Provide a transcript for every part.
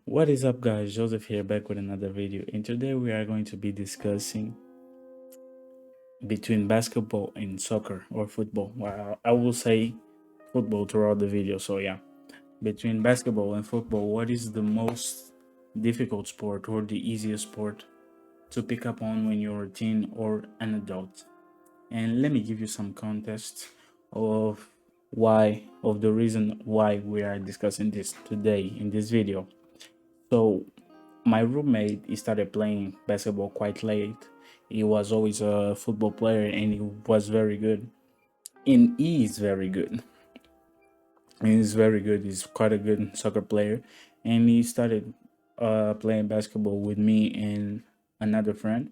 What is up, guys? Joseph here, back with another video, and today we are going to be discussing between basketball and soccer or football. Well, I will say football throughout the video. So yeah, between basketball and football, what is the most difficult sport or the easiest sport to pick up on when you're a teen or an adult? And let me give you some context of the reason why we are discussing this today in this video. So my roommate, he started playing basketball quite late. He was always a football player and he was very good. And he is very good. He's very good. He's quite a good soccer player. And he started playing basketball with me and another friend.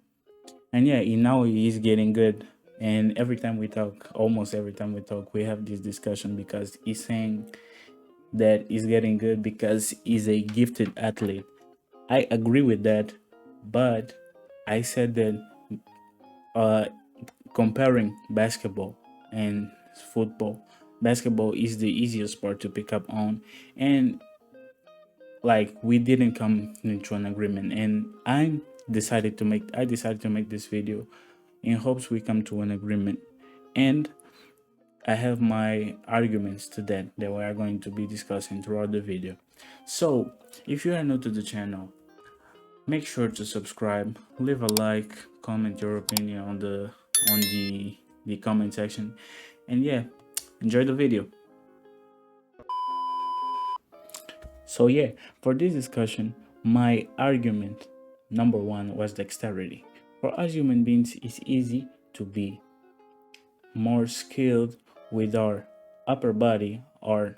And yeah, now he's getting good. And every time we talk, almost every time we talk, we have this discussion because he's saying that he's getting good because he's a gifted athlete. I agree with that, but I said that uh, comparing basketball and football, basketball is the easiest sport to pick up on, and like we didn't come into an agreement, and I decided to make this video in hopes we come to an agreement, and I have my arguments to that we are going to be discussing throughout the video. So if you are new to the channel, make sure to subscribe, leave a like, comment your opinion on the comment section, and yeah, enjoy the video. So yeah, for this discussion, my argument number one was dexterity. For us human beings, it's easy to be more skilled with our upper body, our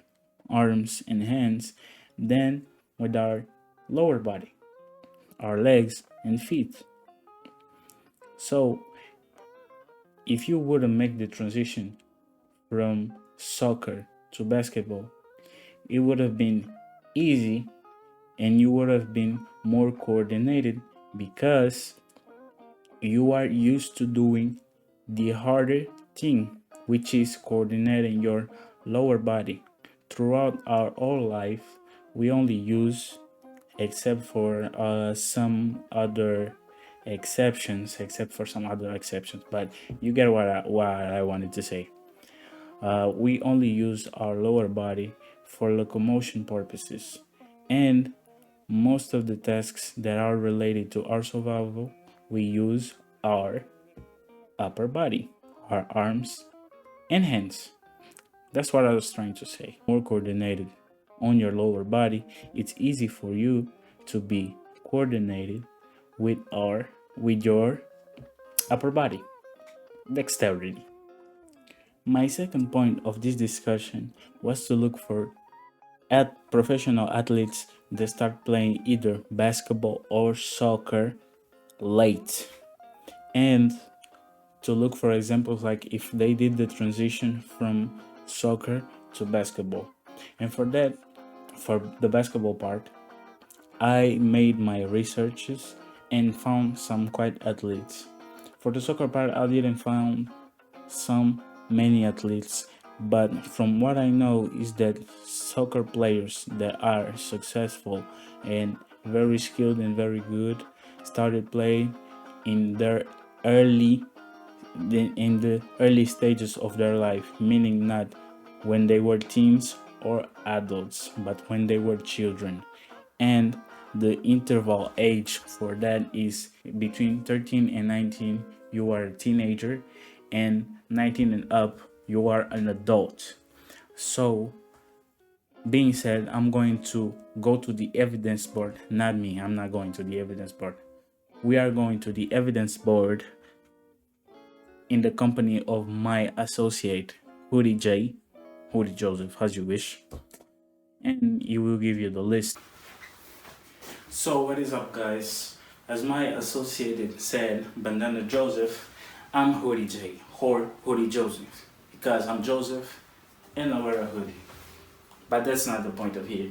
arms and hands, than with our lower body, our legs and feet. So if you wouldn't make the transition from soccer to basketball, it would have been easy and you would have been more coordinated because you are used to doing the harder thing, which is coordinating your lower body. Throughout our whole life, we only use, except for some other exceptions, but you get what I wanted to say. We only use our lower body for locomotion purposes, and most of the tasks that are related to our survival, we use our upper body, our arms and hands. That's what I was trying to say. More coordinated on your lower body, it's easy for you to be coordinated with your upper body. Dexterity. My second point of this discussion was to look for professional athletes that start playing either basketball or soccer late, and to look for examples like if they did the transition from soccer to basketball. And for that, for the basketball part, I made my researches and found some quite athletes. For the soccer part, I didn't find some many athletes, but from what I know is that soccer players that are successful and very skilled and very good started playing in the early stages of their life, meaning not when they were teens or adults, but when they were children. And the interval age for that is between 13 and 19, you are a teenager, and 19 and up, you are an adult. So being said, I'm going to go to the evidence board. Not me, I'm not going to the evidence board. We are going to the evidence board in the company of my associate, Hoodie Joseph, as you wish, and he will give you the list. So what is up, guys? As my associate said, Bandana Joseph, I'm Hoodie J, or Hoodie Joseph, because I'm Joseph and I wear a hoodie. But that's not the point of here.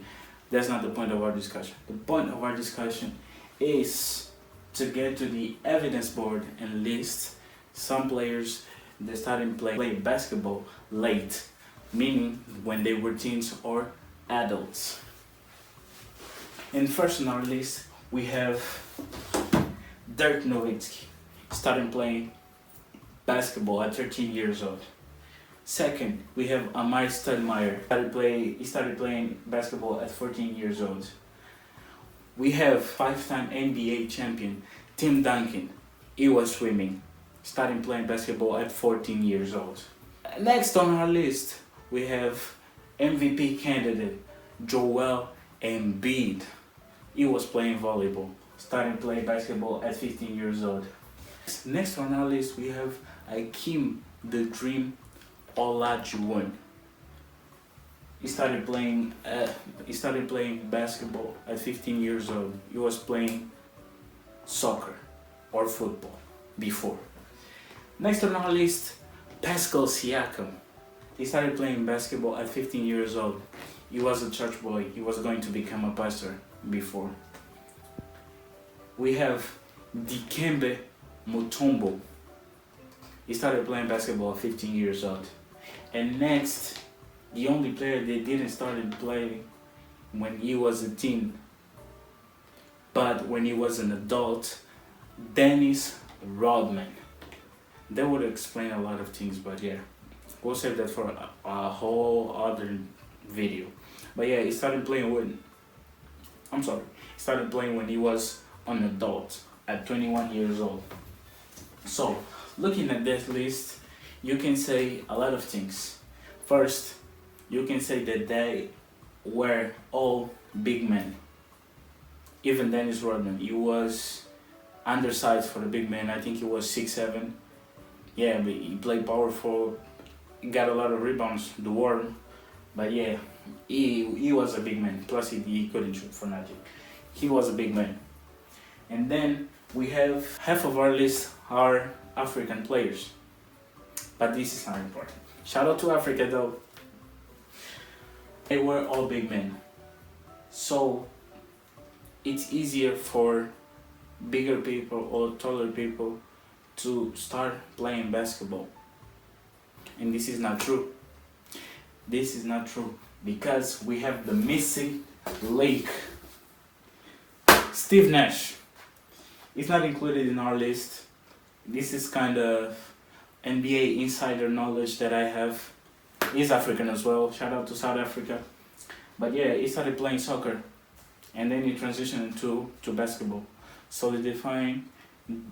That's not the point of our discussion. The point of our discussion is to get to the evidence board and list some players that started playing basketball late, meaning when they were teens or adults. And first on our list, we have Dirk Nowitzki, starting playing basketball at 13 years old. Second, we have Amar Stoudemire. He started playing basketball at 14 years old. We have five-time NBA champion Tim Duncan. He was swimming, starting playing basketball at 14 years old. Next on our list, we have MVP candidate Joel Embiid. He was playing volleyball, starting playing basketball at 15 years old. Next on our list, we have Hakeem the Dream Olajuwon. He started playing basketball at 15 years old. He was playing soccer or football before. Next on our list, Pascal Siakam. He started playing basketball at 15 years old. He was a church boy. He was going to become a pastor before. We have Dikembe Mutombo. He started playing basketball at 15 years old. And next, the only player that didn't start playing when he was a teen, but when he was an adult, Dennis Rodman. That would explain a lot of things, but yeah, we'll save that for a whole other video. But yeah, he started playing when he was an adult at 21 years old. So, looking at this list, you can say a lot of things. First, you can say that they were all big men. Even Dennis Rodman, he was undersized for the big man. I think he was 6'7". Yeah, but he played powerful. He got a lot of rebounds, the worm. But yeah, he was a big man. Plus, he couldn't shoot for nothing. He was a big man. And then we have half of our list are African players. But this is not important. Shout out to Africa though. They were all big men. So it's easier for bigger people or taller people to start playing basketball. And this is not true. This is not true because we have the missing link. Steve Nash. It's not included in our list. This is kind of NBA insider knowledge that I have. He's African as well. Shout out to South Africa. But yeah, he started playing soccer and then he transitioned to basketball, solidifying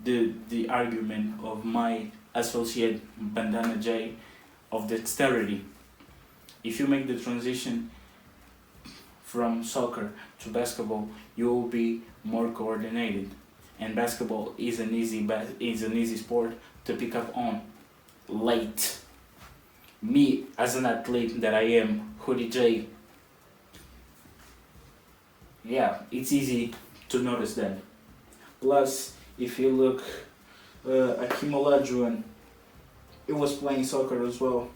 the argument of my associate Bandana J of dexterity. If you make the transition from soccer to basketball, you will be more coordinated. And basketball is an easy sport to pick up on late. Me as an athlete that I am, Hoodie J, yeah, it's easy to notice that. Plus, if you look, Hakeem Olajuwon, he was playing soccer as well.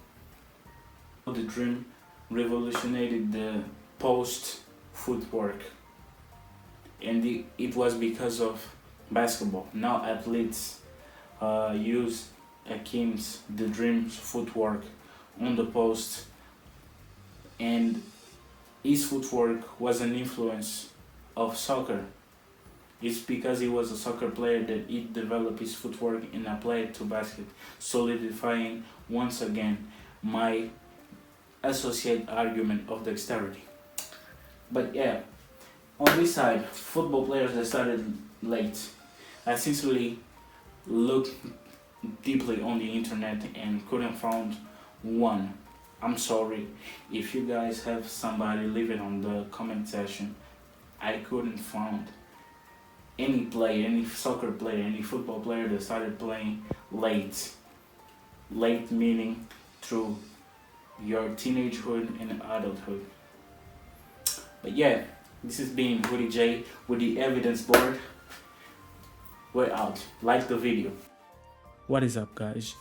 The Dream revolutionated the post footwork, and it was because of basketball. Now athletes use Hakeem's the Dream's footwork on the post, and his footwork was an influence of soccer. It's because he was a soccer player that he developed his footwork and applied it to basket, solidifying once again my associate argument of dexterity. But yeah, on this side, football players that started late. I sincerely looked deeply on the internet and couldn't find one. I'm sorry if you guys have somebody living on the comment section. I couldn't find any player, any soccer player, any football player that started playing late. Late meaning through your teenagehood and adulthood. But yeah, this has been Hoodie J with the evidence board. We're out. Like the video. What is up, guys?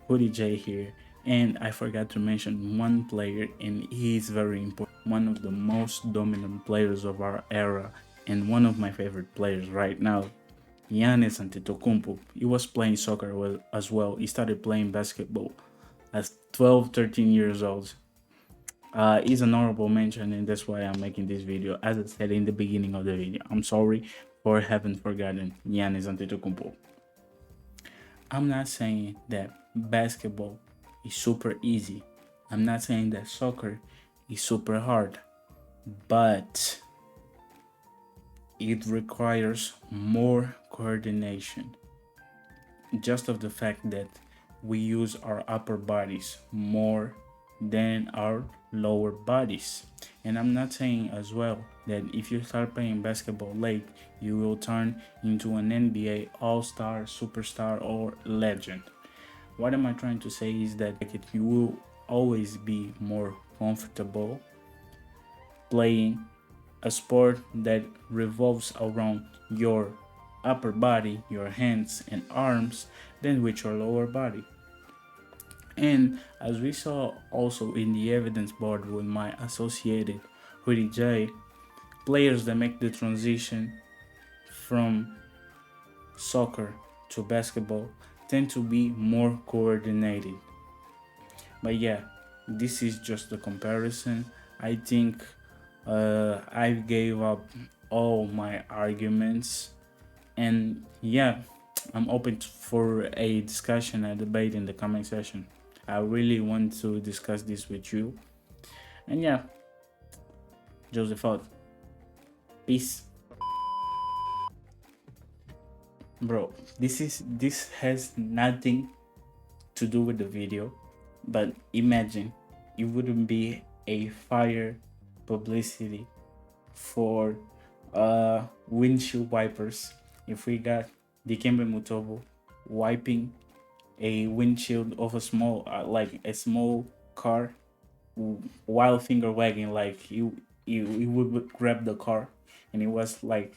Hoodie J here. And I forgot to mention one player, and he is very important. One of the most dominant players of our era, and one of my favorite players right now, Giannis Antetokounmpo. He was playing soccer as well. He started playing basketball at 12, 13 years old. is an honorable mention, and that's why I'm making this video. As I said in the beginning of the video, I'm sorry for having forgotten Giannis Antetokounmpo. I'm not saying that basketball is super easy. I'm not saying that soccer is super hard, but it requires more coordination. Just of the fact that we use our upper bodies more than our lower bodies. And I'm not saying as well that if you start playing basketball late, you will turn into an NBA all-star, superstar, or legend. What am I trying to say is that you will always be more comfortable playing a sport that revolves around your upper body, your hands and arms, than with your lower body. And as we saw also in the evidence board with my associated Hoodie J, players that make the transition from soccer to basketball tend to be more coordinated. But yeah, this is just a comparison. I think I gave up all my arguments, and yeah, I'm open for a discussion, a debate in the comment section. I really want to discuss this with you. And yeah, Joseph out. Peace. Bro, this has nothing to do with the video, but imagine it wouldn't be a fire publicity for windshield wipers if we got Dikembe Mutombo wiping a windshield of a small like a small car while finger wagging, like he would grab the car and it was like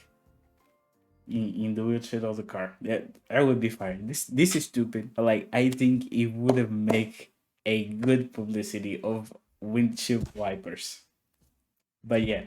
in the wheelchair of the car. That would be fine. This is stupid, but like I think it would have make a good publicity of windshield wipers. But yeah,